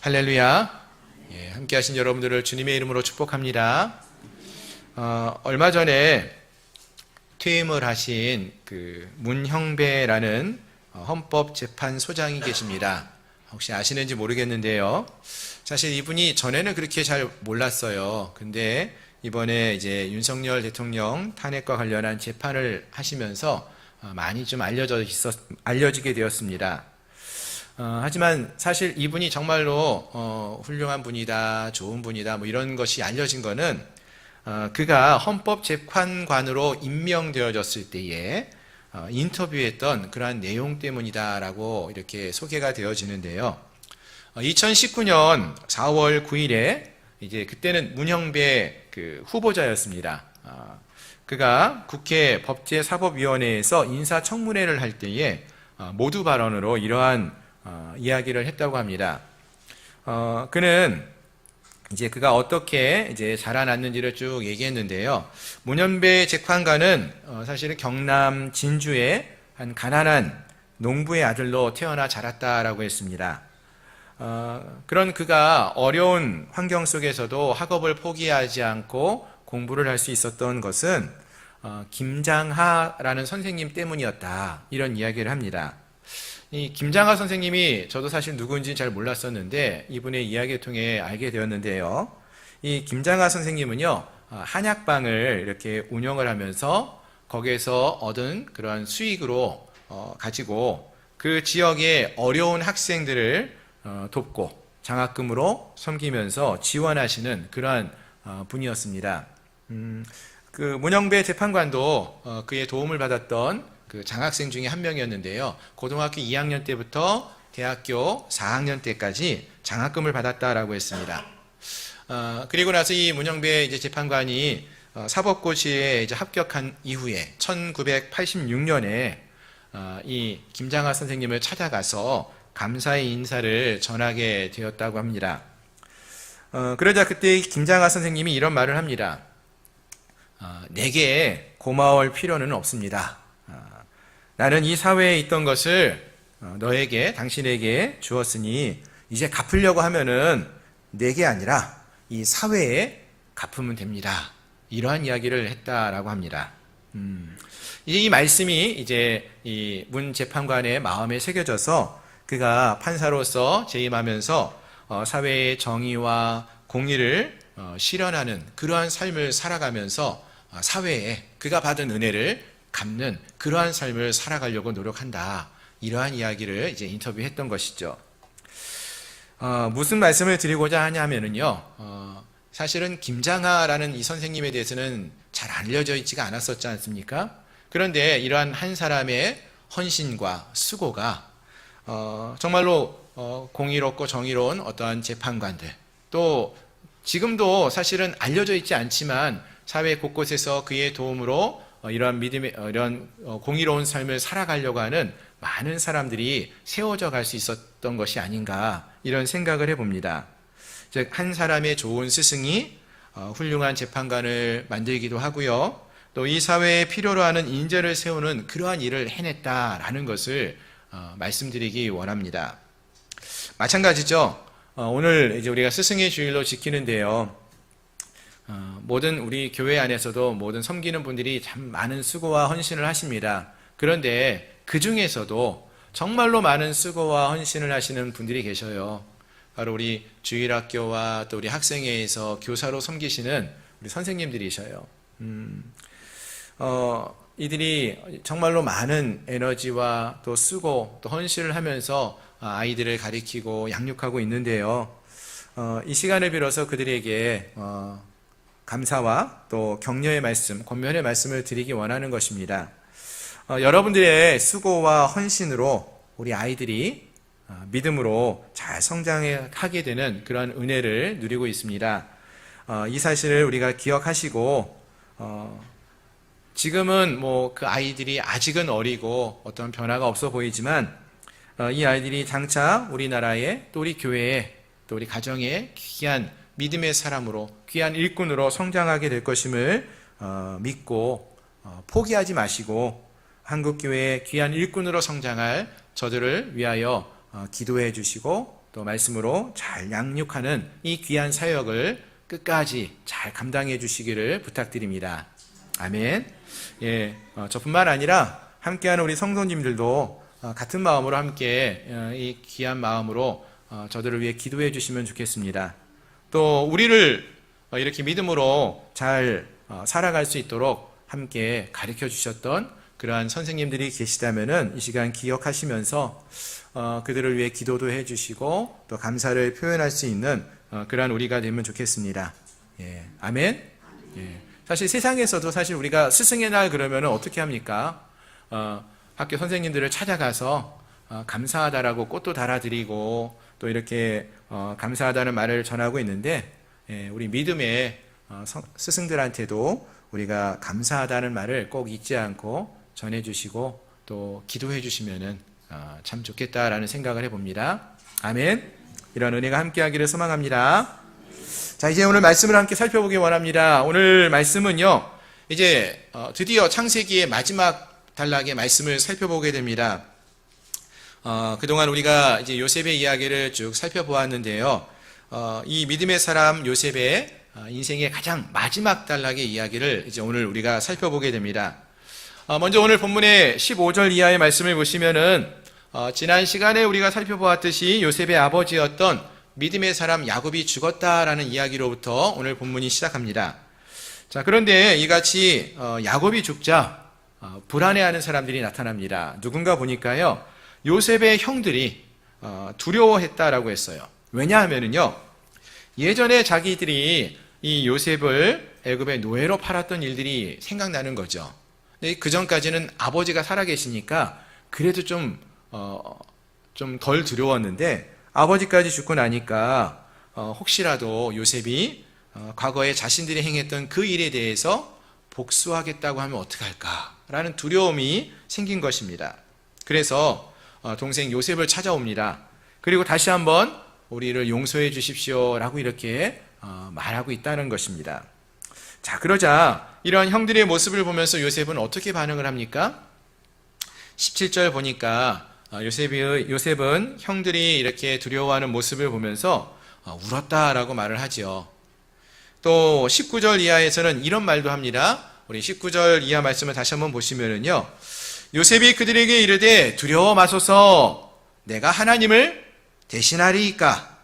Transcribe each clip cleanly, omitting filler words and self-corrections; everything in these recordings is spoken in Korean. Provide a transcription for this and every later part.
할렐루야. 함께 하신 여러분들을 주님의 이름으로 축복합니다. 얼마 전에 퇴임을 하신 그 문형배라는 헌법재판소장이 계십니다. 혹시 아시는지 모르겠는데요. 사실 이분이 전에는 그렇게 잘 몰랐어요. 근데 이번에 이제 윤석열 대통령 탄핵과 관련한 재판을 하시면서 많이 좀 알려지게 되었습니다. 하지만 사실 이분이 정말로 훌륭한 분이다, 좋은 분이다, 뭐 이런 것이 알려진 거는 그가 헌법재판관으로 임명되어졌을 때에 인터뷰했던 그러한 내용 때문이다라고 이렇게 소개가 되어지는데요. 2019년 4월 9일에 이제 그때는 문형배 그 후보자였습니다. 그가 국회 법제사법위원회에서 인사청문회를 할 때에 모두 발언으로 이러한 이야기를 했다고 합니다. 그는 이제 그가 어떻게 이제 자라났는지를 쭉 얘기했는데요. 문현배 재판관은 사실은 경남 진주의 한 가난한 농부의 아들로 태어나 자랐다라고 했습니다. 그런 그가 어려운 환경 속에서도 학업을 포기하지 않고 공부를 할 수 있었던 것은 김장하라는 선생님 때문이었다. 이런 이야기를 합니다. 이 김장하 선생님이 저도 사실 누구인지 잘 몰랐었는데 이분의 이야기를 통해 알게 되었는데요. 이 김장하 선생님은요, 한약방을 이렇게 운영을 하면서 거기에서 얻은 그러한 수익으로 가지고 그 지역의 어려운 학생들을 돕고 장학금으로 섬기면서 지원하시는 그러한 분이었습니다. 그 문형배 재판관도 그의 도움을 받았던 그 장학생 중에 한 명이었는데요. 고등학교 2학년 때부터 대학교 4학년 때까지 장학금을 받았다라고 했습니다. 그리고 나서 이 문형배 이제 재판관이 사법고시에 이제 합격한 이후에 1986년에 이 김장하 선생님을 찾아가서 감사의 인사를 전하게 되었다고 합니다. 그러자 그때 김장하 선생님이 이런 말을 합니다. 내게 고마울 필요는 없습니다. 나는 이 사회에 있던 것을 너에게, 당신에게 주었으니 이제 갚으려고 하면은 내게 아니라 이 사회에 갚으면 됩니다. 이러한 이야기를 했다라고 합니다. 이 말씀이 이제 이 문 재판관의 마음에 새겨져서 그가 판사로서 재임하면서 사회의 정의와 공의를 실현하는 그러한 삶을 살아가면서 사회에 그가 받은 은혜를 갚는 그러한 삶을 살아가려고 노력한다. 이러한 이야기를 이제 인터뷰했던 것이죠. 무슨 말씀을 드리고자 하냐면요. 사실은 김장하라는 이 선생님에 대해서는 잘 알려져 있지가 않았었지 않습니까? 그런데 이러한 한 사람의 헌신과 수고가 정말로 공의롭고 정의로운 어떠한 재판관들, 또 지금도 사실은 알려져 있지 않지만 사회 곳곳에서 그의 도움으로 이러한 믿음의, 이런 공의로운 삶을 살아가려고 하는 많은 사람들이 세워져 갈 수 있었던 것이 아닌가, 이런 생각을 해봅니다. 즉, 한 사람의 좋은 스승이 훌륭한 재판관을 만들기도 하고요. 또 이 사회에 필요로 하는 인재를 세우는 그러한 일을 해냈다라는 것을 말씀드리기 원합니다. 마찬가지죠. 오늘 이제 우리가 스승의 주일로 지키는데요. 모든 우리 교회 안에서도 모든 섬기는 분들이 참 많은 수고와 헌신을 하십니다. 그런데 그 중에서도 정말로 많은 수고와 헌신을 하시는 분들이 계셔요. 바로 우리 주일학교와 또 우리 학생회에서 교사로 섬기시는 우리 선생님들이셔요. 이들이 정말로 많은 에너지와 또 수고, 또 헌신을 하면서 아이들을 가리키고 양육하고 있는데요. 이 시간을 빌어서 그들에게 감사와 또 격려의 말씀, 권면의 말씀을 드리기 원하는 것입니다. 여러분들의 수고와 헌신으로 우리 아이들이 믿음으로 잘 성장하게 되는 그런 은혜를 누리고 있습니다. 이 사실을 우리가 기억하시고 지금은 뭐 그 아이들이 아직은 어리고 어떤 변화가 없어 보이지만 이 아이들이 장차 우리나라에 또 우리 교회에 또 우리 가정에 귀한 믿음의 사람으로 귀한 일꾼으로 성장하게 될 것임을 믿고 포기하지 마시고 한국교회의 귀한 일꾼으로 성장할 저들을 위하여 기도해 주시고 또 말씀으로 잘 양육하는 이 귀한 사역을 끝까지 잘 감당해 주시기를 부탁드립니다. 아멘. 예, 저뿐만 아니라 함께하는 우리 성도님들도 같은 마음으로 함께 이 귀한 마음으로 저들을 위해 기도해 주시면 좋겠습니다. 또 우리를 이렇게 믿음으로 잘 살아갈 수 있도록 함께 가르쳐 주셨던 그러한 선생님들이 계시다면은 이 시간 기억하시면서 그들을 위해 기도도 해주시고 또 감사를 표현할 수 있는 그러한 우리가 되면 좋겠습니다. 예, 아멘. 예, 사실 세상에서도 사실 우리가 스승의 날 그러면은 어떻게 합니까? 학교 선생님들을 찾아가서 감사하다라고 꽃도 달아드리고 또 이렇게 감사하다는 말을 전하고 있는데, 예, 우리 믿음의 스승들한테도 우리가 감사하다는 말을 꼭 잊지 않고 전해주시고 또 기도해 주시면은 참 좋겠다라는 생각을 해봅니다. 아멘. 이런 은혜가 함께하기를 소망합니다. 자, 이제 오늘 말씀을 함께 살펴보기 원합니다. 오늘 말씀은요, 이제 드디어 창세기의 마지막 단락의 말씀을 살펴보게 됩니다. 그동안 우리가 이제 요셉의 이야기를 쭉 살펴보았는데요. 이 믿음의 사람 요셉의 인생의 가장 마지막 단락의 이야기를 이제 오늘 우리가 살펴보게 됩니다. 먼저 오늘 본문의 15절 이하의 말씀을 보시면은 지난 시간에 우리가 살펴보았듯이 요셉의 아버지였던 믿음의 사람 야곱이 죽었다라는 이야기로부터 오늘 본문이 시작합니다. 자, 그런데 이같이 야곱이 죽자 불안해하는 사람들이 나타납니다. 누군가 보니까요, 요셉의 형들이 두려워했다라고 했어요. 왜냐하면은요, 예전에 자기들이 이 요셉을 애굽의 노예로 팔았던 일들이 생각나는 거죠. 근데 그 전까지는 아버지가 살아계시니까 그래도 좀 덜 두려웠는데, 아버지까지 죽고 나니까 혹시라도 요셉이 과거에 자신들이 행했던 그 일에 대해서 복수하겠다고 하면 어떡할까라는 두려움이 생긴 것입니다. 그래서 동생 요셉을 찾아옵니다. 그리고 다시 한번 우리를 용서해 주십시오라고 이렇게 말하고 있다는 것입니다. 자, 그러자 이러한 형들의 모습을 보면서 요셉은 어떻게 반응을 합니까? 17절 보니까 요셉은 형들이 이렇게 두려워하는 모습을 보면서 울었다라고 말을 하지요. 또 19절 이하에서는 이런 말도 합니다. 우리 19절 이하 말씀을 다시 한번 보시면은요, 요셉이 그들에게 이르되 두려워 마소서, 내가 하나님을 대신하리이까.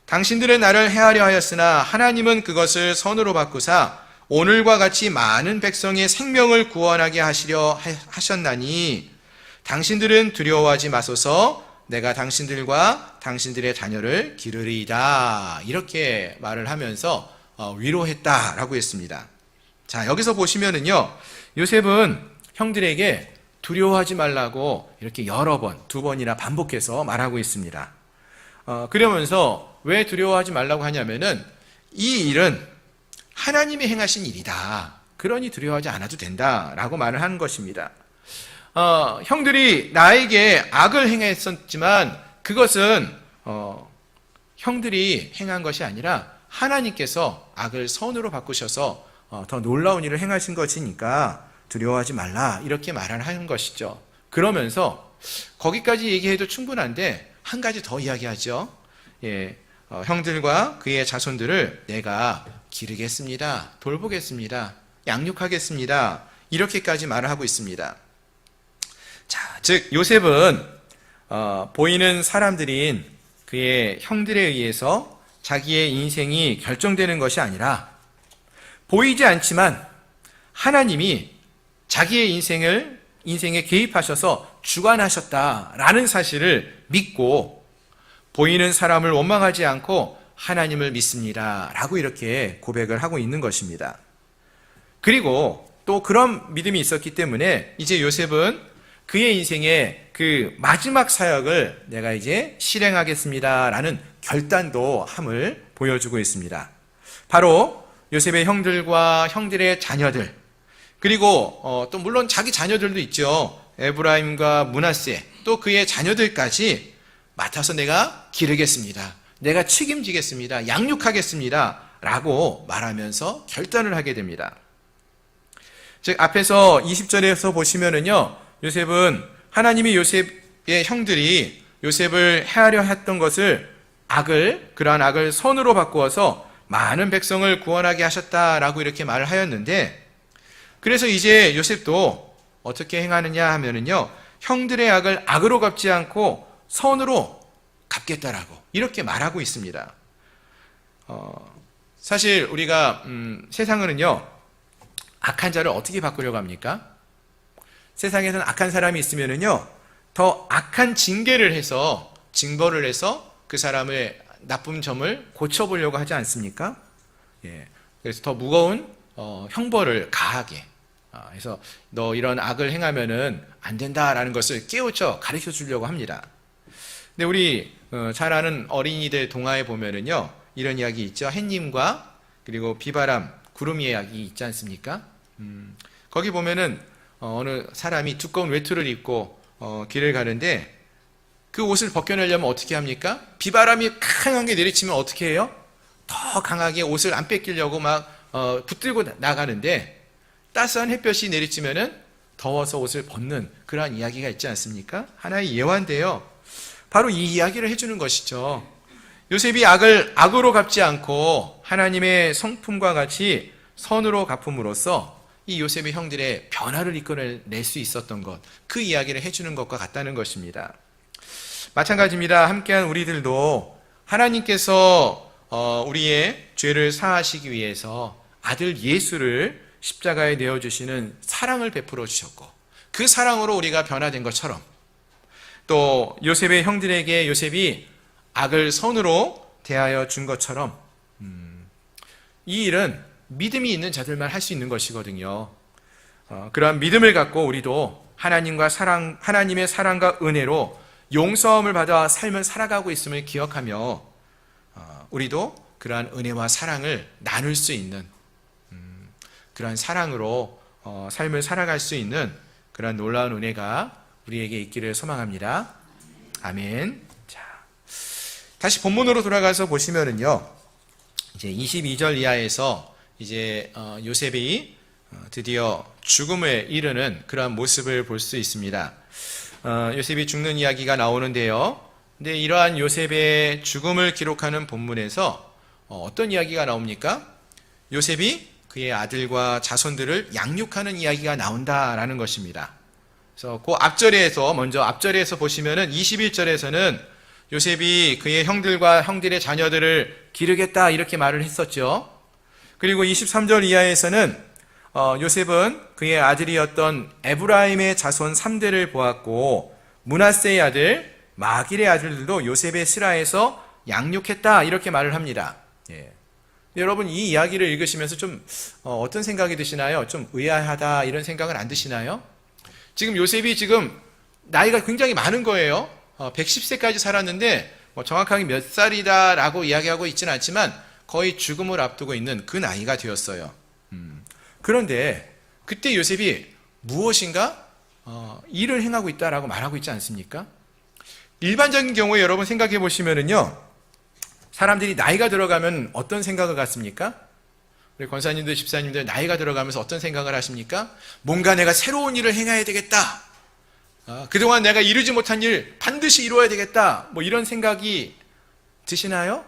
당신들은 나를 해하려 하였으나 하나님은 그것을 선으로 바꾸사 오늘과 같이 많은 백성의 생명을 구원하게 하시려 하셨나니 당신들은 두려워하지 마소서, 내가 당신들과 당신들의 자녀를 기르리이다. 이렇게 말을 하면서 위로했다라고 했습니다. 자, 여기서 보시면은요, 요셉은 형들에게 두려워하지 말라고 이렇게 여러 번, 2번이나 반복해서 말하고 있습니다. 그러면서 왜 두려워하지 말라고 하냐면은 이 일은 하나님이 행하신 일이다. 그러니 두려워하지 않아도 된다라고 말을 하는 것입니다. 형들이 나에게 악을 행했었지만 그것은 형들이 행한 것이 아니라 하나님께서 악을 선으로 바꾸셔서 더 놀라운 일을 행하신 것이니까 두려워하지 말라, 이렇게 말을 하는 것이죠. 그러면서 거기까지 얘기해도 충분한데 한 가지 더 이야기하죠. 예, 형들과 그의 자손들을 내가 기르겠습니다, 돌보겠습니다, 양육하겠습니다, 이렇게까지 말을 하고 있습니다. 자, 즉 요셉은 보이는 사람들인 그의 형들에 의해서 자기의 인생이 결정되는 것이 아니라 보이지 않지만 하나님이 자기의 인생에 개입하셔서 주관하셨다라는 사실을 믿고 보이는 사람을 원망하지 않고 하나님을 믿습니다 라고 이렇게 고백을 하고 있는 것입니다. 그리고 또 그런 믿음이 있었기 때문에 이제 요셉은 그의 인생의 그 마지막 사역을 내가 이제 실행하겠습니다 라는 결단도 함을 보여주고 있습니다. 바로 요셉의 형들과 형들의 자녀들, 그리고 또 물론 자기 자녀들도 있죠. 에브라임과 므낫세, 또 그의 자녀들까지 맡아서 내가 기르겠습니다, 내가 책임지겠습니다, 양육하겠습니다 라고 말하면서 결단을 하게 됩니다. 즉 앞에서 20절에서 보시면은요, 요셉은 하나님이 요셉의 형들이 요셉을 해하려 했던 것을 그러한 악을 선으로 바꾸어서 많은 백성을 구원하게 하셨다라고 이렇게 말을 하였는데, 그래서 이제 요셉도 어떻게 행하느냐 하면은요, 형들의 악을 악으로 갚지 않고 선으로 갚겠다라고 이렇게 말하고 있습니다. 사실 우리가 세상은요, 악한 자를 어떻게 바꾸려고 합니까? 세상에서는 악한 사람이 있으면은요, 더 악한 징계를 해서, 징벌을 해서 그 사람의 나쁜 점을 고쳐보려고 하지 않습니까? 예. 그래서 더 무거운 형벌을 가하게. 그래서 너 이런 악을 행하면은 안 된다라는 것을 깨우쳐 가르쳐 주려고 합니다. 근데 우리 잘 아는 어린이들 동화에 보면은요, 이런 이야기 있죠. 햇님과 그리고 비바람, 구름 이야기 있지 않습니까? 거기 보면은 어느 사람이 두꺼운 외투를 입고 길을 가는데, 그 옷을 벗겨내려면 어떻게 합니까? 비바람이 강하게 내리치면 어떻게 해요? 더 강하게 옷을 안 뺏기려고 막 붙들고 나가는데, 따스한 햇볕이 내리치면은 더워서 옷을 벗는 그러한 이야기가 있지 않습니까? 하나의 예화인데요. 바로 이 이야기를 해주는 것이죠. 요셉이 악을 악으로 갚지 않고 하나님의 성품과 같이 선으로 갚음으로써 이 요셉의 형들의 변화를 이끌어낼 수 있었던 것, 그 이야기를 해주는 것과 같다는 것입니다. 마찬가지입니다. 함께한 우리들도 하나님께서 우리의 죄를 사하시기 위해서 아들 예수를 십자가에 내어주시는 사랑을 베풀어 주셨고, 그 사랑으로 우리가 변화된 것처럼, 또 요셉의 형들에게 요셉이 악을 선으로 대하여 준 것처럼, 이 일은 믿음이 있는 자들만 할 수 있는 것이거든요. 그러한 믿음을 갖고 우리도 하나님의 사랑과 은혜로 용서함을 받아 삶을 살아가고 있음을 기억하며, 우리도 그러한 은혜와 사랑을 나눌 수 있는, 그러한 사랑으로 삶을 살아갈 수 있는 그러한 놀라운 은혜가 우리에게 있기를 소망합니다. 아멘. 자, 다시 본문으로 돌아가서 보시면은요, 이제 22절 이하에서 이제 요셉이 드디어 죽음에 이르는 그러한 모습을 볼 수 있습니다. 요셉이 죽는 이야기가 나오는데요. 근데 이러한 요셉의 죽음을 기록하는 본문에서 어떤 이야기가 나옵니까? 요셉이 그의 아들과 자손들을 양육하는 이야기가 나온다라는 것입니다. 그래서 그 앞절에서 보시면은 21절에서는 요셉이 그의 형들과 형들의 자녀들을 기르겠다 이렇게 말을 했었죠. 그리고 23절 이하에서는 요셉은 그의 아들이었던 에브라임의 자손 3대를 보았고, 므낫세의 아들 마길의 아들들도 요셉의 스라에서 양육했다 이렇게 말을 합니다. 예. 여러분, 이 이야기를 읽으시면서 좀 어떤 생각이 드시나요? 좀 의아하다 이런 생각은 안 드시나요? 지금 요셉이 지금 나이가 굉장히 많은 거예요. 110세까지 살았는데 정확하게 몇 살이다라고 이야기하고 있지는 않지만 거의 죽음을 앞두고 있는 그 나이가 되었어요. 그런데 그때 요셉이 무엇인가 일을 행하고 있다라고 말하고 있지 않습니까? 일반적인 경우에 여러분 생각해 보시면은요, 사람들이 나이가 들어가면 어떤 생각을 갖습니까? 우리 권사님들, 집사님들 나이가 들어가면서 어떤 생각을 하십니까? 뭔가 내가 새로운 일을 행해야 되겠다. 그동안 내가 이루지 못한 일 반드시 이루어야 되겠다. 뭐 이런 생각이 드시나요?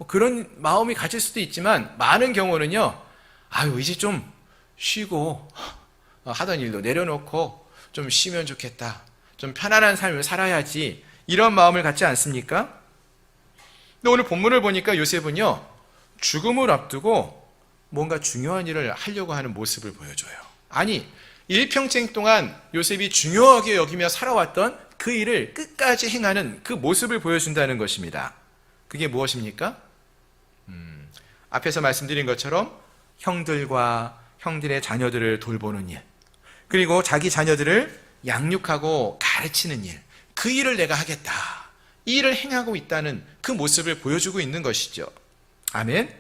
그런 마음이 가질 수도 있지만, 많은 경우는요, 이제 좀 쉬고 하던 일도 내려놓고 좀 쉬면 좋겠다. 좀 편안한 삶을 살아야지. 이런 마음을 갖지 않습니까? 근데 오늘 본문을 보니까 요셉은요, 죽음을 앞두고 뭔가 중요한 일을 하려고 하는 모습을 보여줘요. 아니, 일평생 동안 요셉이 중요하게 여기며 살아왔던 그 일을 끝까지 행하는 그 모습을 보여준다는 것입니다. 그게 무엇입니까? 앞에서 말씀드린 것처럼 형들과 형들의 자녀들을 돌보는 일, 그리고 자기 자녀들을 양육하고 가르치는 일, 그 일을 내가 하겠다. 이 일을 행하고 있다는 그 모습을 보여주고 있는 것이죠. 아멘.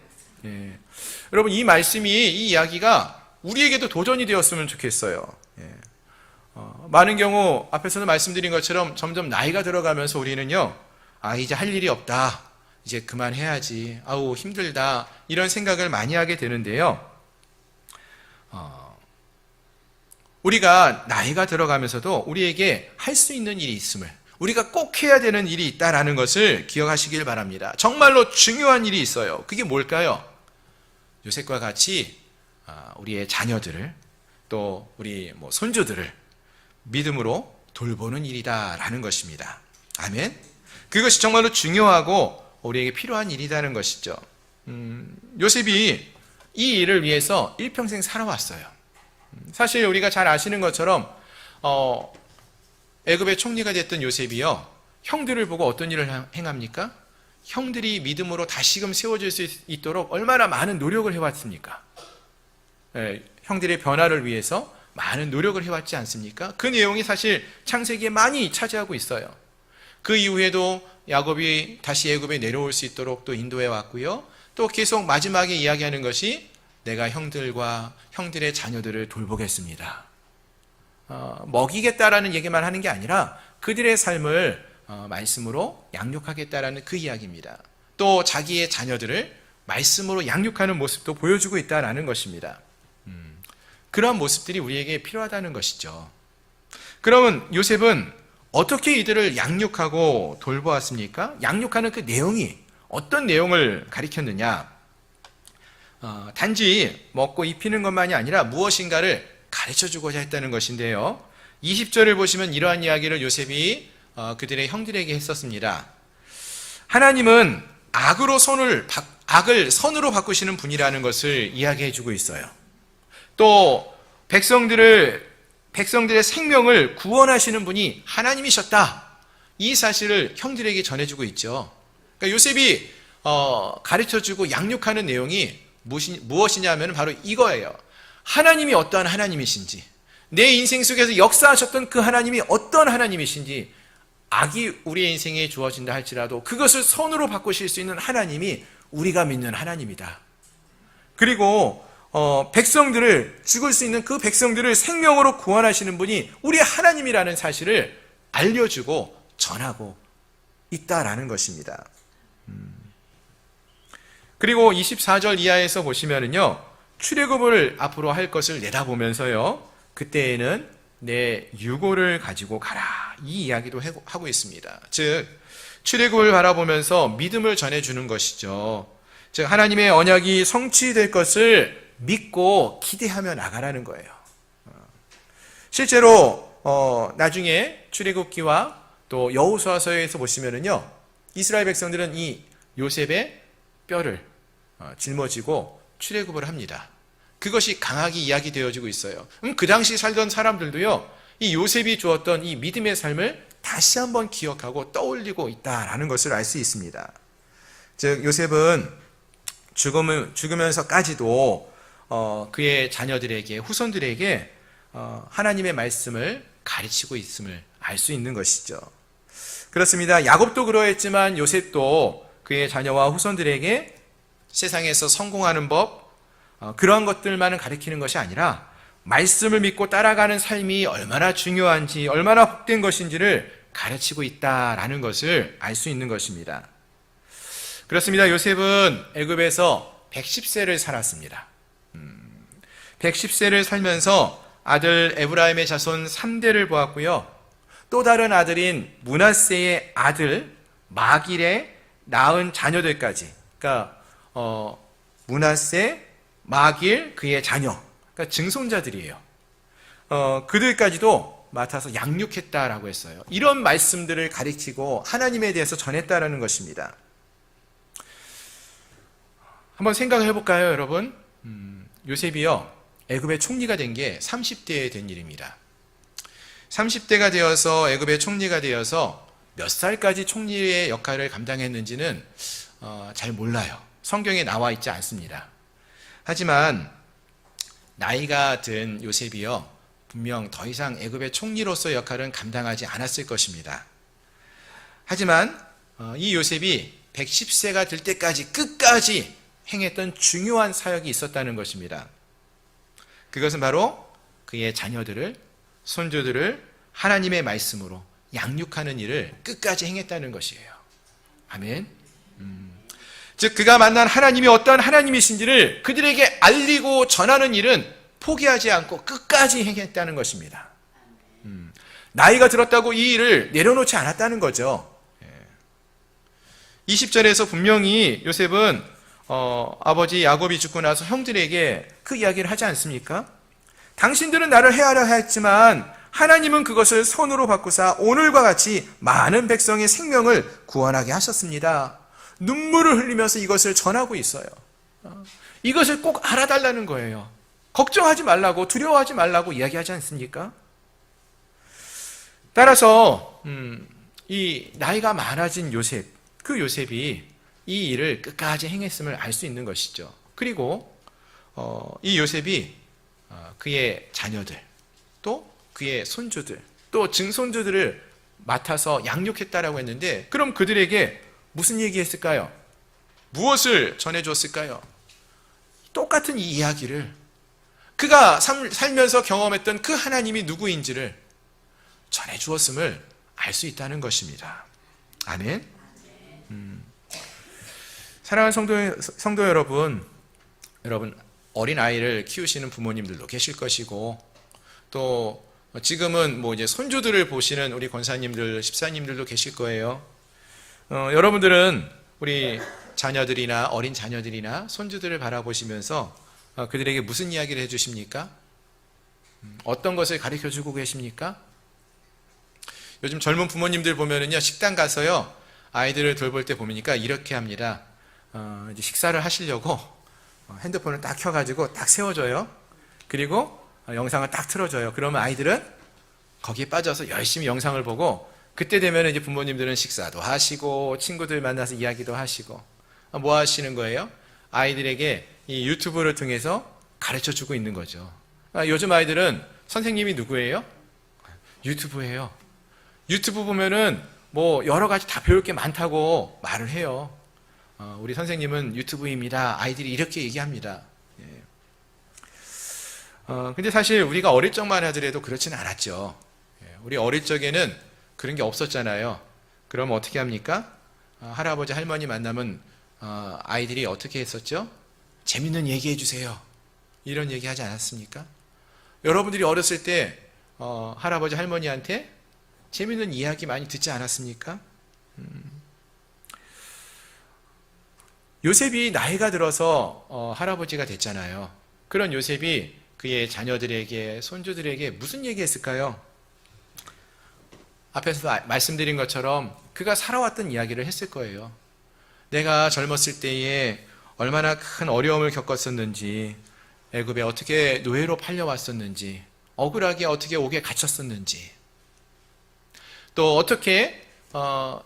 예. 여러분, 이 말씀이, 이 이야기가 우리에게도 도전이 되었으면 좋겠어요. 예. 많은 경우 앞에서도 말씀드린 것처럼 점점 나이가 들어가면서 우리는요, 이제 할 일이 없다, 이제 그만해야지, 아우 힘들다, 이런 생각을 많이 하게 되는데요. 우리가 나이가 들어가면서도 우리에게 할 수 있는 일이 있음을, 우리가 꼭 해야 되는 일이 있다라는 것을 기억하시길 바랍니다. 정말로 중요한 일이 있어요. 그게 뭘까요? 요셉과 같이 우리의 자녀들을 또 우리 손주들을 믿음으로 돌보는 일이다라는 것입니다. 아멘. 그것이 정말로 중요하고 우리에게 필요한 일이라는 것이죠. 요셉이 이 일을 위해서 일평생 살아왔어요. 사실 우리가 잘 아시는 것처럼 애굽의 총리가 됐던 요셉이요, 형들을 보고 어떤 일을 행합니까? 형들이 믿음으로 다시금 세워질 수 있도록 얼마나 많은 노력을 해왔습니까? 형들의 변화를 위해서 많은 노력을 해왔지 않습니까? 그 내용이 사실 창세기에 많이 차지하고 있어요. 그 이후에도 야곱이 다시 애굽에 내려올 수 있도록 또 인도해 왔고요. 또 계속 마지막에 이야기하는 것이 내가 형들의 자녀들을 돌보겠습니다. 먹이겠다라는 얘기만 하는 게 아니라 그들의 삶을 말씀으로 양육하겠다라는 그 이야기입니다. 또 자기의 자녀들을 말씀으로 양육하는 모습도 보여주고 있다라는 것입니다. 그러한 모습들이 우리에게 필요하다는 것이죠. 그러면 요셉은 어떻게 이들을 양육하고 돌보았습니까? 양육하는 그 내용이 어떤 내용을 가리켰느냐? 단지 먹고 입히는 것만이 아니라 무엇인가를 가르쳐주고자 했다는 것인데요. 20절을 보시면 이러한 이야기를 요셉이 그들의 형들에게 했었습니다. 하나님은 악을 선으로 바꾸시는 분이라는 것을 이야기해주고 있어요. 또 백성들의 생명을 구원하시는 분이 하나님이셨다. 이 사실을 형들에게 전해주고 있죠. 그러니까 요셉이 가르쳐주고 양육하는 내용이 무엇이냐 하면 바로 이거예요. 하나님이 어떠한 하나님이신지, 내 인생 속에서 역사하셨던 그 하나님이 어떤 하나님이신지, 악이 우리의 인생에 주어진다 할지라도 그것을 선으로 바꾸실 수 있는 하나님이 우리가 믿는 하나님이다. 그리고 백성들을, 죽을 수 있는 그 백성들을 생명으로 구원하시는 분이 우리 하나님이라는 사실을 알려주고 전하고 있다라는 것입니다. 그리고 24절 이하에서 보시면은요, 출애굽을 앞으로 할 것을 내다보면서요, 그때에는 내 유고를 가지고 가라, 이 이야기도 하고 있습니다. 즉 출애굽을 바라보면서 믿음을 전해주는 것이죠. 즉 하나님의 언약이 성취될 것을 믿고 기대하며 나가라는 거예요. 실제로 나중에 출애굽기와 또 여호수아서에서 보시면은요, 이스라엘 백성들은 이 요셉의 뼈를 짊어지고 출애굽을 합니다. 그것이 강하게 이야기되어지고 있어요. 그 당시 살던 사람들도요, 이 요셉이 주었던 이 믿음의 삶을 다시 한번 기억하고 떠올리고 있다라는 것을 알 수 있습니다. 즉 요셉은 죽으면서까지도 그의 자녀들에게, 후손들에게 하나님의 말씀을 가르치고 있음을 알 수 있는 것이죠. 그렇습니다. 야곱도 그러했지만 요셉도 그의 자녀와 후손들에게 세상에서 성공하는 법, 그러한 것들만은 가르치는 것이 아니라 말씀을 믿고 따라가는 삶이 얼마나 중요한지, 얼마나 복된 것인지를 가르치고 있다라는 것을 알 수 있는 것입니다. 그렇습니다. 요셉은 애굽에서 110세를 살았습니다. 110세를 살면서 아들 에브라임의 자손 3대를 보았고요. 또 다른 아들인 므낫세의 아들 마길의 낳은 자녀들까지, 그러니까 므낫세, 마길, 그의 자녀, 그러니까 증손자들이에요. 그들까지도 맡아서 양육했다라고 했어요. 이런 말씀들을 가르치고 하나님에 대해서 전했다라는 것입니다. 한번 생각을 해볼까요, 여러분? 요셉이요, 애굽의 총리가 된 게 30대에 된 일입니다. 30대가 되어서 애굽의 총리가 되어서 몇 살까지 총리의 역할을 감당했는지는 잘 몰라요. 성경에 나와 있지 않습니다. 하지만 나이가 든 요셉이요, 분명 더 이상 애굽의 총리로서의 역할은 감당하지 않았을 것입니다. 하지만 이 요셉이 110세가 될 때까지 끝까지 행했던 중요한 사역이 있었다는 것입니다. 그것은 바로 그의 자녀들을, 손주들을 하나님의 말씀으로 양육하는 일을 끝까지 행했다는 것이에요. 아멘. 즉 그가 만난 하나님이 어떤 하나님이신지를 그들에게 알리고 전하는 일은 포기하지 않고 끝까지 행했다는 것입니다. 나이가 들었다고 이 일을 내려놓지 않았다는 거죠. 20절에서 분명히 요셉은 아버지 야곱이 죽고 나서 형들에게 그 이야기를 하지 않습니까? 당신들은 나를 해하려 했지만 하나님은 그것을 선으로 바꾸사 오늘과 같이 많은 백성의 생명을 구원하게 하셨습니다. 눈물을 흘리면서 이것을 전하고 있어요. 이것을 꼭 알아달라는 거예요. 걱정하지 말라고, 두려워하지 말라고 이야기하지 않습니까? 따라서 이 나이가 많아진 요셉, 그 요셉이 이 일을 끝까지 행했음을 알 수 있는 것이죠. 그리고 이 요셉이 그의 자녀들, 또 그의 손주들, 또 증손주들을 맡아서 양육했다라고 했는데, 그럼 그들에게 무슨 얘기했을까요? 무엇을 전해줬을까요? 똑같은 이 이야기를, 그가 살면서 경험했던 그 하나님이 누구인지를 전해주었음을 알 수 있다는 것입니다. 아멘. 사랑하는 성도 여러분, 어린 아이를 키우시는 부모님들도 계실 것이고, 또 지금은 이제 손주들을 보시는 우리 권사님들, 집사님들도 계실 거예요. 여러분들은 우리 자녀들이나 어린 자녀들이나 손주들을 바라보시면서 그들에게 무슨 이야기를 해주십니까? 어떤 것을 가르쳐주고 계십니까? 요즘 젊은 부모님들 보면은요, 식당 가서요, 아이들을 돌볼 때 보니까 이렇게 합니다. 이제 식사를 하시려고 핸드폰을 딱 켜가지고 딱 세워줘요. 그리고 영상을 딱 틀어줘요. 그러면 아이들은 거기에 빠져서 열심히 영상을 보고, 그때 되면 이제 부모님들은 식사도 하시고 친구들 만나서 이야기도 하시고, 뭐 하시는 거예요? 아이들에게 이 유튜브를 통해서 가르쳐 주고 있는 거죠. 요즘 아이들은 선생님이 누구예요? 유튜브예요. 유튜브 보면은 뭐 여러 가지 다 배울 게 많다고 말을 해요. 우리 선생님은 유튜브입니다. 아이들이 이렇게 얘기합니다. 근데 사실 우리가 어릴 적만 하더라도 그렇지는 않았죠. 우리 어릴 적에는 그런 게 없었잖아요. 그럼 어떻게 합니까? 할아버지 할머니 만나면 아이들이 어떻게 했었죠? 재밌는 얘기 해주세요. 이런 얘기 하지 않았습니까? 여러분들이 어렸을 때 할아버지 할머니한테 재밌는 이야기 많이 듣지 않았습니까? 요셉이 나이가 들어서 할아버지가 됐잖아요. 그런 요셉이 그의 자녀들에게, 손주들에게 무슨 얘기 했을까요? 앞에서 말씀드린 것처럼 그가 살아왔던 이야기를 했을 거예요. 내가 젊었을 때에 얼마나 큰 어려움을 겪었었는지, 애굽에 어떻게 노예로 팔려왔었는지, 억울하게 어떻게 옥에 갇혔었는지, 또 어떻게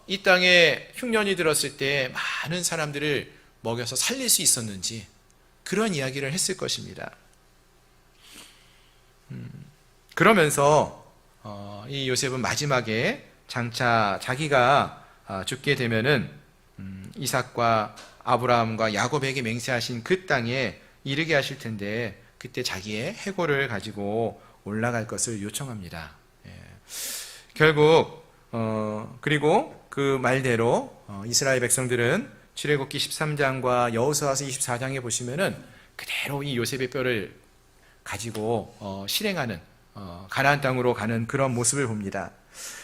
이 땅에 흉년이 들었을 때 많은 사람들을 먹여서 살릴 수 있었는지, 그런 이야기를 했을 것입니다. 그러면서 이 요셉은 마지막에 장차 자기가 죽게 되면은 이삭과 아브라함과 야곱에게 맹세하신 그 땅에 이르게 하실 텐데, 그때 자기의 해골을 가지고 올라갈 것을 요청합니다. 결국 그리고 그 말대로 이스라엘 백성들은 출애굽기 13장과 여호수아서 24장에 보시면은 그대로 이 요셉의 뼈를 가지고 실행하는, 가나안 땅으로 가는 그런 모습을 봅니다.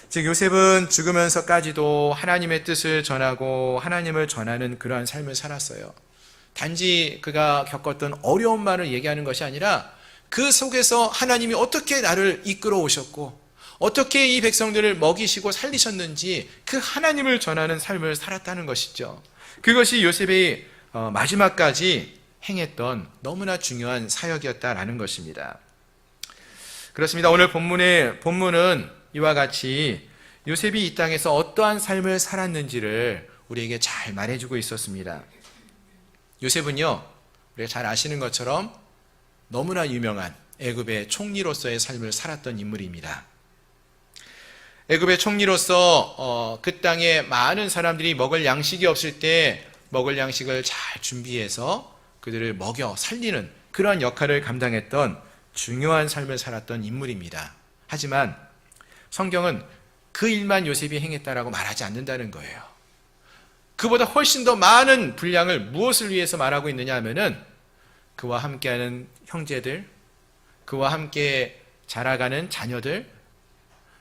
즉 요셉은 죽으면서까지도 하나님의 뜻을 전하고 하나님을 전하는 그러한 삶을 살았어요. 단지 그가 겪었던 어려움만을 얘기하는 것이 아니라 그 속에서 하나님이 어떻게 나를 이끌어 오셨고 어떻게 이 백성들을 먹이시고 살리셨는지 그 하나님을 전하는 삶을 살았다는 것이죠. 그것이 요셉의 마지막까지 행했던 너무나 중요한 사역이었다라는 것입니다. 그렇습니다. 오늘 본문은 이와 같이 요셉이 이 땅에서 어떠한 삶을 살았는지를 우리에게 잘 말해주고 있었습니다. 요셉은요, 우리가 잘 아시는 것처럼 너무나 유명한 애굽의 총리로서의 삶을 살았던 인물입니다. 애굽의 총리로서 그 땅에 많은 사람들이 먹을 양식이 없을 때 먹을 양식을 잘 준비해서 그들을 먹여 살리는 그러한 역할을 감당했던 중요한 삶을 살았던 인물입니다. 하지만 성경은 그 일만 요셉이 행했다라고 말하지 않는다는 거예요. 그보다 훨씬 더 많은 분량을 무엇을 위해서 말하고 있느냐 하면은 그와 함께하는 형제들, 그와 함께 자라가는 자녀들,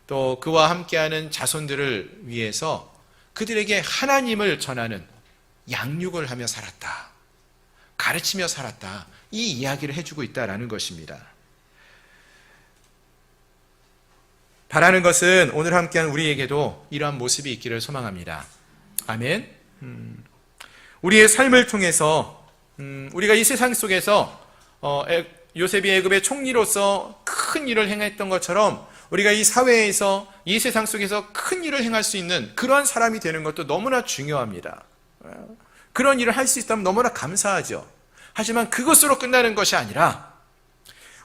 또 그와 함께하는 자손들을 위해서 그들에게 하나님을 전하는 양육을 하며 살았다. 가르치며 살았다. 이 이야기를 해주고 있다라는 것입니다. 바라는 것은 오늘 함께한 우리에게도 이러한 모습이 있기를 소망합니다. 아멘. 우리의 삶을 통해서 우리가 이 세상 속에서 요셉이 애굽의 총리로서 큰 일을 행했던 것처럼 우리가 이 사회에서 이 세상 속에서 큰 일을 행할 수 있는 그러한 사람이 되는 것도 너무나 중요합니다. 그런 일을 할 수 있다면 너무나 감사하죠. 하지만 그것으로 끝나는 것이 아니라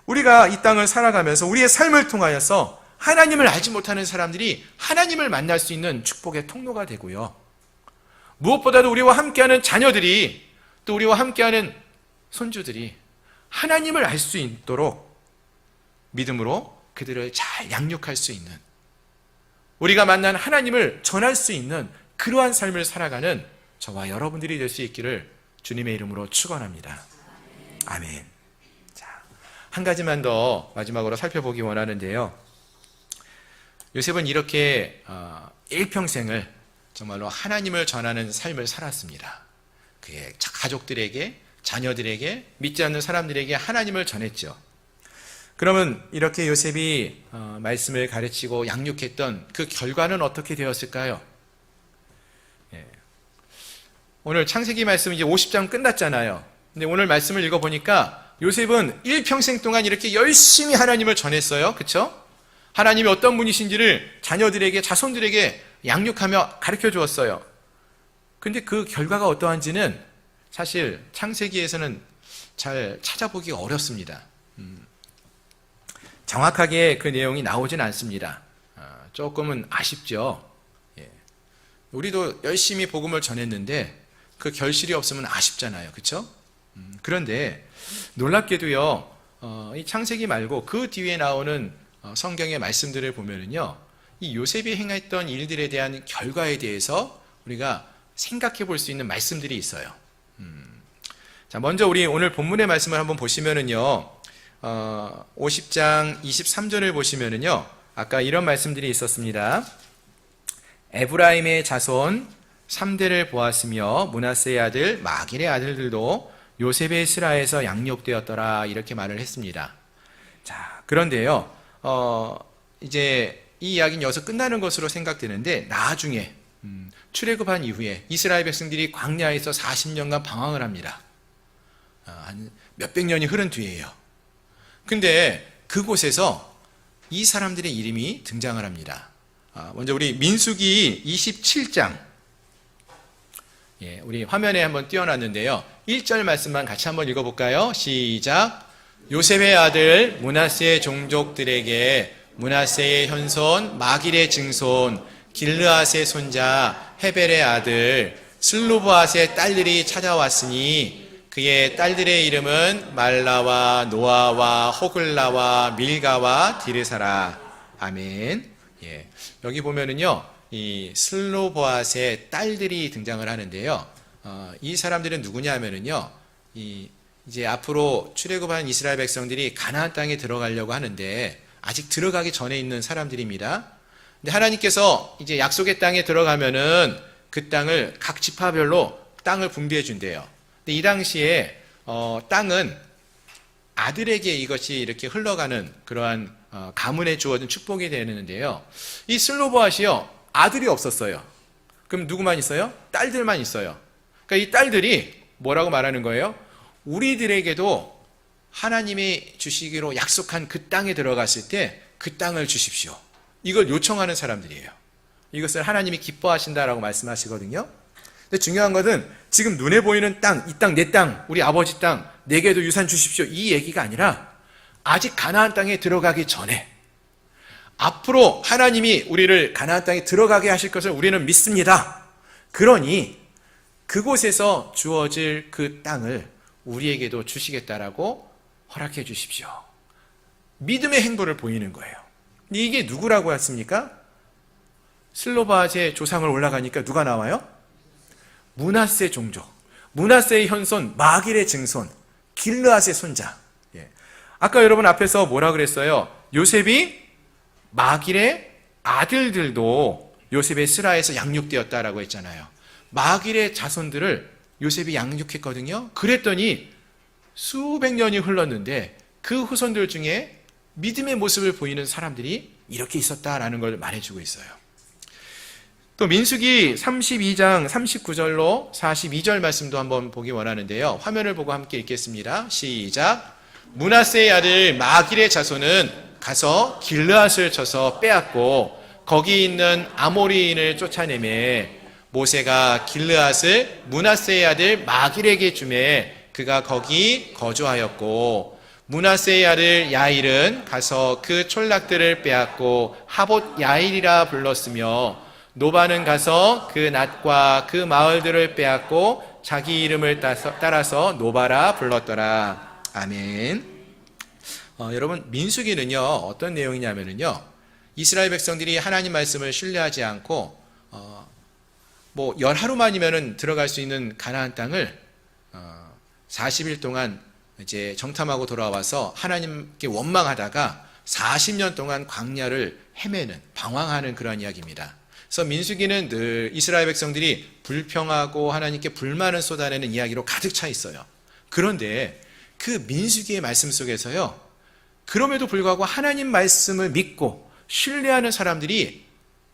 우리가 이 땅을 살아가면서 우리의 삶을 통하여서 하나님을 알지 못하는 사람들이 하나님을 만날 수 있는 축복의 통로가 되고요. 무엇보다도 우리와 함께하는 자녀들이 또 우리와 함께하는 손주들이 하나님을 알 수 있도록 믿음으로 그들을 잘 양육할 수 있는, 우리가 만난 하나님을 전할 수 있는 그러한 삶을 살아가는 저와 여러분들이 될 수 있기를 주님의 이름으로 축원합니다. 아멘. 자, 한 가지만 더 마지막으로 살펴보기 원하는데요. 요셉은 이렇게 일평생을 정말로 하나님을 전하는 삶을 살았습니다. 그의 가족들에게, 자녀들에게, 믿지 않는 사람들에게 하나님을 전했죠. 그러면 이렇게 요셉이 말씀을 가르치고 양육했던 그 결과는 어떻게 되었을까요? 오늘 창세기 말씀 이제 50장 끝났잖아요. 근데 오늘 말씀을 읽어보니까 요셉은 일평생 동안 이렇게 열심히 하나님을 전했어요. 그렇죠? 하나님이 어떤 분이신지를 자녀들에게, 자손들에게 양육하며 가르쳐 주었어요. 근데 그 결과가 어떠한지는 사실 창세기에서는 잘 찾아보기가 어렵습니다. 정확하게 그 내용이 나오진 않습니다. 조금은 아쉽죠. 우리도 열심히 복음을 전했는데 그 결실이 없으면 아쉽잖아요. 그렇죠? 그런데 놀랍게도요, 이 창세기 말고 그 뒤에 나오는 성경의 말씀들을 보면은요, 이 요셉이 행했던 일들에 대한 결과에 대해서 우리가 생각해 볼 수 있는 말씀들이 있어요. 자, 먼저 우리 오늘 본문의 말씀을 한번 보시면은요, 50장 23절을 보시면은요, 아까 이런 말씀들이 있었습니다. 에브라임의 자손 3대를 보았으며 므낫세의 아들 마길의 아들들도 요셉의 스라에서 양육되었더라, 이렇게 말을 했습니다. 자, 그런데요, 이제 이 이야기는 여기서 끝나는 것으로 생각되는데 나중에 출애굽한 이후에 이스라엘 백성들이 광야에서 40년간 방황을 합니다. 한 몇백 년이 흐른 뒤에요. 근데 그곳에서 이 사람들의 이름이 등장을 합니다. 먼저 우리 민수기 27장, 우리 화면에 한번 띄워놨는데요. 1절 말씀만 같이 한번 읽어볼까요? 시작. 요셉의 아들 므낫세의 종족들에게 므낫세의 현손 마길의 증손 길르앗의 손자 헤벨의 아들 슬로브앗의 딸들이 찾아왔으니 그의 딸들의 이름은 말라와 노아와 호글라와 밀가와 디르사라. 아멘. 여기 보면은요, 이 슬로보앗의 딸들이 등장을 하는데요. 이 사람들은 누구냐 하면은요, 이제 앞으로 출애굽한 이스라엘 백성들이 가나안 땅에 들어가려고 하는데 아직 들어가기 전에 있는 사람들입니다. 근데 하나님께서 이제 약속의 땅에 들어가면은 그 땅을 각 지파별로 땅을 분배해 준대요. 근데 이 당시에 땅은 아들에게 이것이 이렇게 흘러가는 그러한 가문에 주어진 축복이 되는데요. 이 슬로보앗이요, 아들이 없었어요. 그럼 누구만 있어요? 딸들만 있어요. 그러니까 이 딸들이 뭐라고 말하는 거예요? 우리들에게도 하나님이 주시기로 약속한 그 땅에 들어갔을 때 그 땅을 주십시오. 이걸 요청하는 사람들이에요. 이것을 하나님이 기뻐하신다라고 말씀하시거든요. 근데 중요한 것은 지금 눈에 보이는 땅, 이 땅, 내 땅, 우리 아버지 땅, 내게도 유산 주십시오, 이 얘기가 아니라 아직 가나안 땅에 들어가기 전에 앞으로 하나님이 우리를 가나안 땅에 들어가게 하실 것을 우리는 믿습니다. 그러니 그곳에서 주어질 그 땅을 우리에게도 주시겠다라고 허락해 주십시오. 믿음의 행보를 보이는 거예요. 이게 누구라고 했습니까? 슬로바앗의 조상을 올라가니까 누가 나와요? 므낫세 종족, 므낫세의 현손 마길의 증손, 길르앗의 손자. 아까 여러분 앞에서 뭐라 그랬어요? 요셉이 마길의 아들들도 요셉의 슬하에서 양육되었다라고 했잖아요. 마길의 자손들을 요셉이 양육했거든요. 그랬더니 수백 년이 흘렀는데 그 후손들 중에 믿음의 모습을 보이는 사람들이 이렇게 있었다라는 걸 말해주고 있어요. 또 민수기 32장 39절로 42절 말씀도 한번 보기 원하는데요. 화면을 보고 함께 읽겠습니다. 시작. 므낫세의 아들 마길의 자손은 가서 길르앗을 쳐서 빼앗고 거기 있는 아모리인을 쫓아내매 모세가 길르앗을 므낫세의 아들 마길에게 주매 그가 거기 거주하였고 므낫세의 아들 야일은 가서 그 촌락들을 빼앗고 하봇 야일이라 불렀으며 노바는 가서 그 낫과 그 마을들을 빼앗고 자기 이름을 따라서 노바라 불렀더라. 아멘. 여러분, 민수기는요 어떤 내용이냐면요, 이스라엘 백성들이 하나님 말씀을 신뢰하지 않고 뭐 열하루만이면은 들어갈 수 있는 가나안 땅을 40일 동안 이제 정탐하고 돌아와서 하나님께 원망하다가 40년 동안 광야를 헤매는, 방황하는 그런 이야기입니다. 그래서 민수기는 늘 이스라엘 백성들이 불평하고 하나님께 불만을 쏟아내는 이야기로 가득 차 있어요. 그런데 그 민수기의 말씀 속에서요, 그럼에도 불구하고 하나님 말씀을 믿고 신뢰하는 사람들이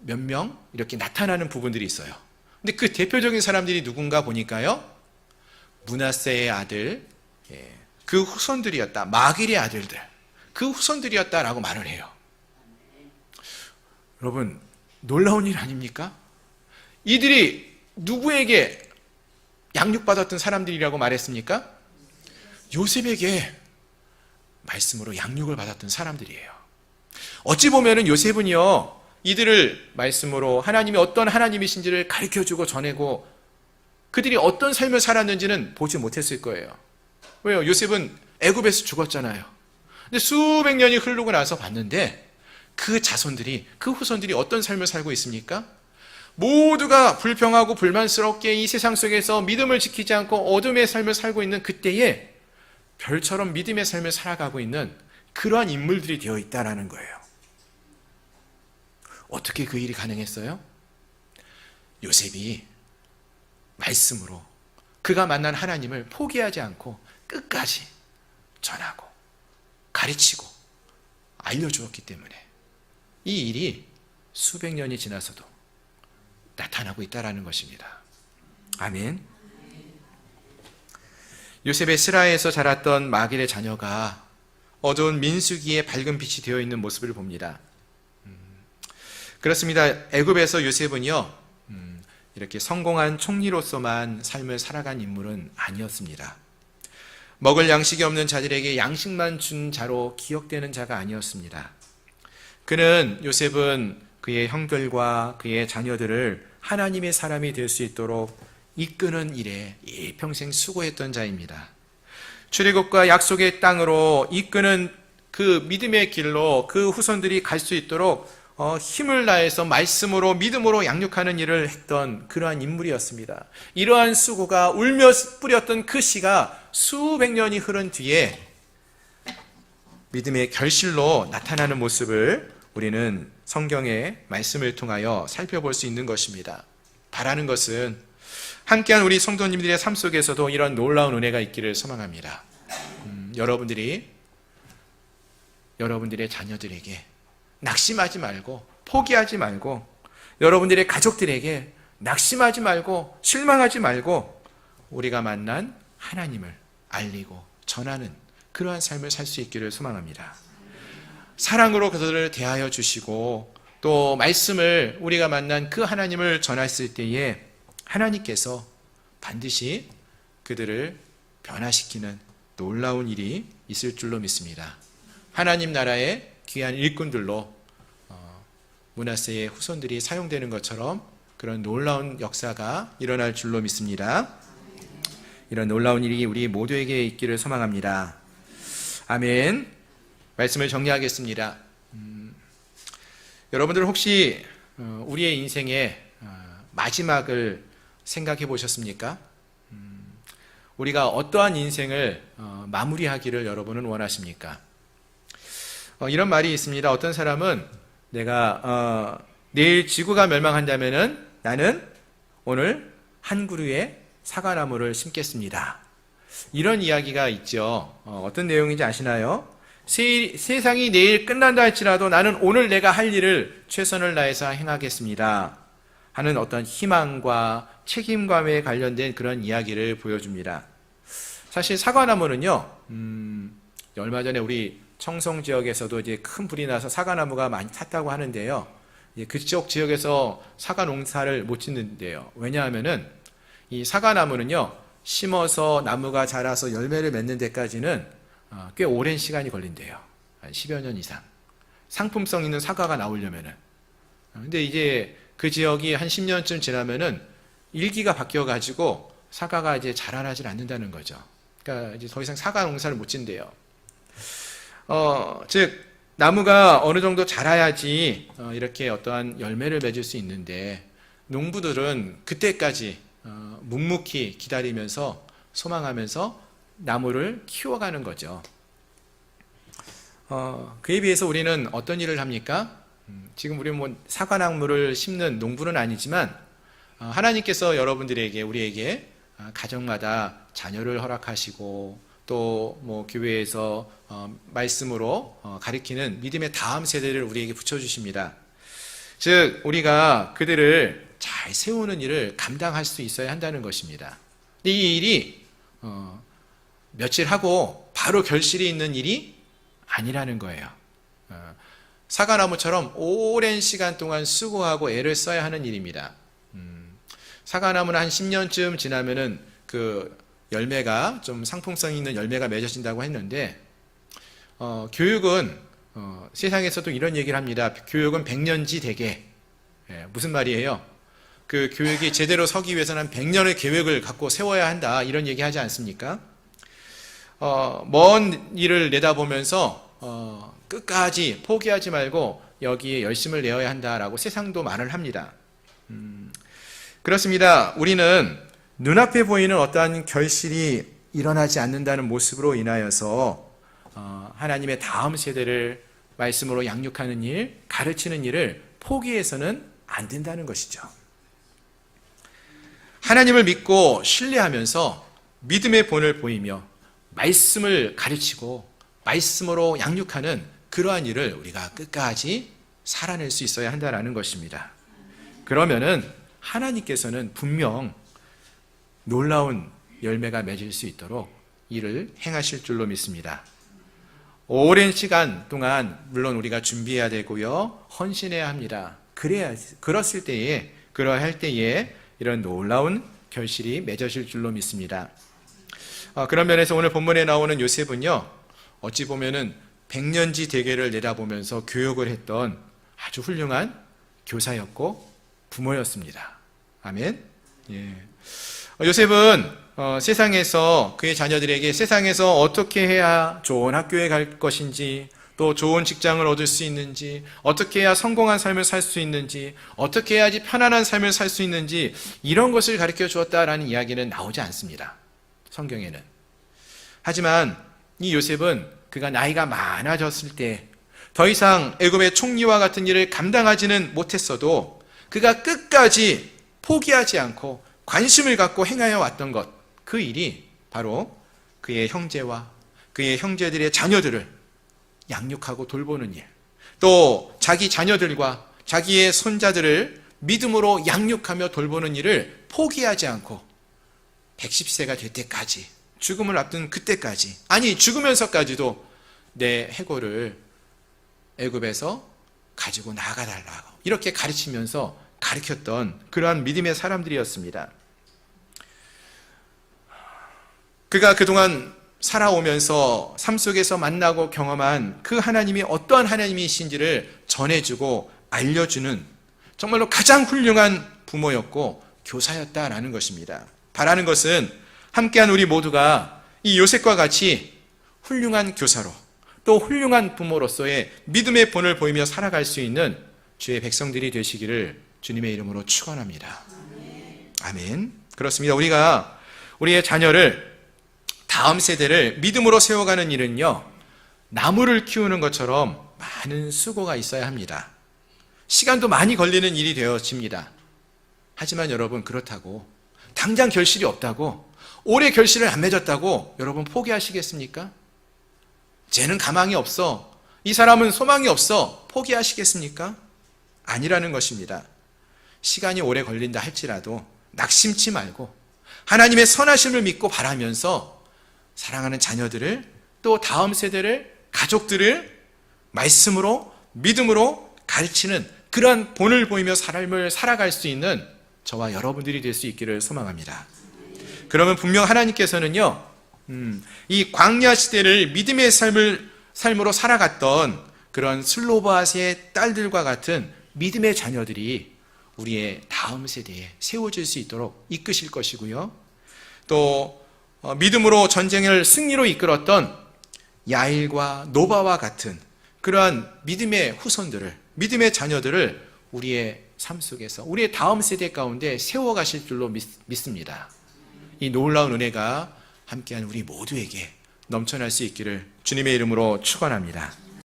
몇 명 이렇게 나타나는 부분들이 있어요. 근데 그 대표적인 사람들이 누군가 보니까요, 므낫세의 아들, 그 후손들이었다. 마길의 아들들, 그 후손들이었다라고 말을 해요. 여러분, 놀라운 일 아닙니까? 이들이 누구에게 양육받았던 사람들이라고 말했습니까? 요셉에게 말씀으로 양육을 받았던 사람들이에요. 어찌 보면은 요셉은요, 이들을 말씀으로 하나님이 어떤 하나님이신지를 가르쳐주고 전하고 그들이 어떤 삶을 살았는지는 보지 못했을 거예요. 왜요? 요셉은 애굽에서 죽었잖아요. 근데 수백 년이 흐르고 나서 봤는데 그 자손들이, 그 후손들이 어떤 삶을 살고 있습니까? 모두가 불평하고 불만스럽게 이 세상 속에서 믿음을 지키지 않고 어둠의 삶을 살고 있는 그때에 별처럼 믿음의 삶을 살아가고 있는 그러한 인물들이 되어 있다라는 거예요. 어떻게 그 일이 가능했어요? 요셉이 말씀으로 그가 만난 하나님을 포기하지 않고 끝까지 전하고 가르치고 알려주었기 때문에 이 일이 수백 년이 지나서도 나타나고 있다는 것입니다. 아멘. 요셉의 스라에서 자랐던 마길의 자녀가 어두운 민수기의 밝은 빛이 되어 있는 모습을 봅니다. 그렇습니다. 애굽에서 요셉은요, 이렇게 성공한 총리로서만 삶을 살아간 인물은 아니었습니다. 먹을 양식이 없는 자들에게 양식만 준 자로 기억되는 자가 아니었습니다. 요셉은 그의 형들과 그의 자녀들을 하나님의 사람이 될 수 있도록 이끄는 일에 일평생 수고했던 자입니다. 출애굽과 약속의 땅으로 이끄는 그 믿음의 길로 그 후손들이 갈 수 있도록 힘을 다해서 말씀으로 믿음으로 양육하는 일을 했던 그러한 인물이었습니다. 이러한 수고가 울며 뿌렸던 그 씨가 수백 년이 흐른 뒤에 믿음의 결실로 나타나는 모습을 우리는 성경의 말씀을 통하여 살펴볼 수 있는 것입니다. 바라는 것은 함께한 우리 성도님들의 삶 속에서도 이런 놀라운 은혜가 있기를 소망합니다. 여러분들의 자녀들에게 낙심하지 말고 포기하지 말고, 여러분들의 가족들에게 낙심하지 말고 실망하지 말고 우리가 만난 하나님을 알리고 전하는 그러한 삶을 살 수 있기를 소망합니다. 사랑으로 그들을 대하여 주시고 또 말씀을 우리가 만난 그 하나님을 전했을 때에 하나님께서 반드시 그들을 변화시키는 놀라운 일이 있을 줄로 믿습니다. 하나님 나라의 귀한 일꾼들로 므낫세의 후손들이 사용되는 것처럼 그런 놀라운 역사가 일어날 줄로 믿습니다. 이런 놀라운 일이 우리 모두에게 있기를 소망합니다. 아멘. 말씀을 정리하겠습니다. 여러분들 혹시 우리의 인생의 마지막을 생각해 보셨습니까? 우리가 어떠한 인생을 마무리하기를 여러분은 원하십니까? 이런 말이 있습니다. 어떤 사람은 내가 내일 지구가 멸망한다면은 나는 오늘 한 그루의 사과나무를 심겠습니다. 이런 이야기가 있죠. 어떤 내용인지 아시나요? 세상이 내일 끝난다 할지라도 나는 오늘 내가 할 일을 최선을 다해서 행하겠습니다 하는 어떤 희망과 책임감에 관련된 그런 이야기를 보여줍니다. 사실 사과나무는요, 얼마 전에 우리 청송 지역에서도 이제 큰 불이 나서 사과나무가 많이 탔다고 하는데요. 그쪽 지역에서 사과 농사를 못 짓는데요. 왜냐하면은 이 사과나무는요, 심어서 나무가 자라서 열매를 맺는 데까지는 꽤 오랜 시간이 걸린대요. 한 10여 년 이상. 상품성 있는 사과가 나오려면은. 근데 이제 그 지역이 한 10년쯤 지나면은 일기가 바뀌어가지고 사과가 이제 자라나질 않는다는 거죠. 그러니까 이제 더 이상 사과 농사를 못 짓는데요. 즉, 나무가 어느 정도 자라야지 이렇게 어떠한 열매를 맺을 수 있는데, 농부들은 그때까지 묵묵히 기다리면서 소망하면서 나무를 키워가는 거죠. 그에 비해서 우리는 어떤 일을 합니까? 지금 우리는 뭐 사과나무를 심는 농부는 아니지만 하나님께서 여러분들에게, 우리에게 가정마다 자녀를 허락하시고 또 뭐 교회에서 말씀으로 가리키는 믿음의 다음 세대를 우리에게 붙여주십니다. 즉 우리가 그들을 잘 세우는 일을 감당할 수 있어야 한다는 것입니다. 이 일이 며칠 하고 바로 결실이 있는 일이 아니라는 거예요. 사과나무처럼 오랜 시간 동안 수고하고 애를 써야 하는 일입니다. 사과나무는 한 10년쯤 지나면은 그 열매가 좀 상품성 있는 열매가 맺어진다고 했는데, 교육은 세상에서도 이런 얘기를 합니다. 교육은 100년지 대계. 무슨 말이에요? 그 교육이 제대로 서기 위해서는 100년의 계획을 갖고 세워야 한다, 이런 얘기 하지 않습니까? 먼 일을 내다보면서 끝까지 포기하지 말고 여기에 열심을 내어야 한다라고 세상도 말을 합니다. 그렇습니다. 우리는 눈앞에 보이는 어떠한 결실이 일어나지 않는다는 모습으로 인하여서 하나님의 다음 세대를 말씀으로 양육하는 일, 가르치는 일을 포기해서는 안 된다는 것이죠. 하나님을 믿고 신뢰하면서 믿음의 본을 보이며 말씀을 가르치고 말씀으로 양육하는 그러한 일을 우리가 끝까지 살아낼 수 있어야 한다는 것입니다. 그러면은 하나님께서는 분명 놀라운 열매가 맺을 수 있도록 일을 행하실 줄로 믿습니다. 오랜 시간 동안 물론 우리가 준비해야 되고요, 헌신해야 합니다. 그랬을 때에, 그러할 때에 이런 놀라운 결실이 맺어질 줄로 믿습니다. 그런 면에서 오늘 본문에 나오는 요셉은요, 어찌 보면은 100년지 대계를 내다보면서 교육을 했던 아주 훌륭한 교사였고 부모였습니다. 아멘. 예. 요셉은 세상에서 그의 자녀들에게 세상에서 어떻게 해야 좋은 학교에 갈 것인지, 또 좋은 직장을 얻을 수 있는지, 어떻게 해야 성공한 삶을 살 수 있는지, 어떻게 해야지 편안한 삶을 살 수 있는지, 이런 것을 가르쳐 주었다라는 이야기는 나오지 않습니다. 성경에는. 하지만 이 요셉은 그가 나이가 많아졌을 때 더 이상 애굽의 총리와 같은 일을 감당하지는 못했어도 그가 끝까지 포기하지 않고 관심을 갖고 행하여 왔던 것, 그 일이 바로 그의 형제와 그의 형제들의 자녀들을 양육하고 돌보는 일, 또 자기 자녀들과 자기의 손자들을 믿음으로 양육하며 돌보는 일을 포기하지 않고 110세가 될 때까지, 죽음을 앞둔 그때까지, 아니 죽으면서까지도 내 해골을 애굽에서 가지고 나가달라고 이렇게 가르치면서 가르쳤던 그러한 믿음의 사람들이었습니다. 그가 그동안 살아오면서 삶 속에서 만나고 경험한 그 하나님이 어떠한 하나님이신지를 전해주고 알려주는 정말로 가장 훌륭한 부모였고 교사였다라는 것입니다. 바라는 것은 함께한 우리 모두가 이 요셉과 같이 훌륭한 교사로 또 훌륭한 부모로서의 믿음의 본을 보이며 살아갈 수 있는 주의 백성들이 되시기를 주님의 이름으로 축원합니다. 아멘. 그렇습니다. 우리가 우리의 자녀를, 다음 세대를 믿음으로 세워가는 일은요, 나무를 키우는 것처럼 많은 수고가 있어야 합니다. 시간도 많이 걸리는 일이 되어집니다. 하지만 여러분, 그렇다고 당장 결실이 없다고, 올해 결실을 안 맺었다고 여러분 포기하시겠습니까? 쟤는 가망이 없어, 이 사람은 소망이 없어, 포기하시겠습니까? 아니라는 것입니다. 시간이 오래 걸린다 할지라도 낙심치 말고 하나님의 선하심을 믿고 바라면서 사랑하는 자녀들을, 또 다음 세대를, 가족들을 말씀으로, 믿음으로 가르치는 그러한 본을 보이며 삶을 살아갈 수 있는 저와 여러분들이 될 수 있기를 소망합니다. 그러면 분명 하나님께서는요, 이 광야 시대를 믿음의 삶으로 살아갔던 그런 슬로바스의 딸들과 같은 믿음의 자녀들이 우리의 다음 세대에 세워질 수 있도록 이끄실 것이고요. 또 믿음으로 전쟁을 승리로 이끌었던 야일과 노바와 같은 그러한 믿음의 후손들을, 믿음의 자녀들을 우리의 삶 속에서, 우리의 다음 세대 가운데 세워가실 줄로 믿습니다. 이 놀라운 은혜가 함께한 우리 모두에게 넘쳐날 수 있기를 주님의 이름으로 축원합니다.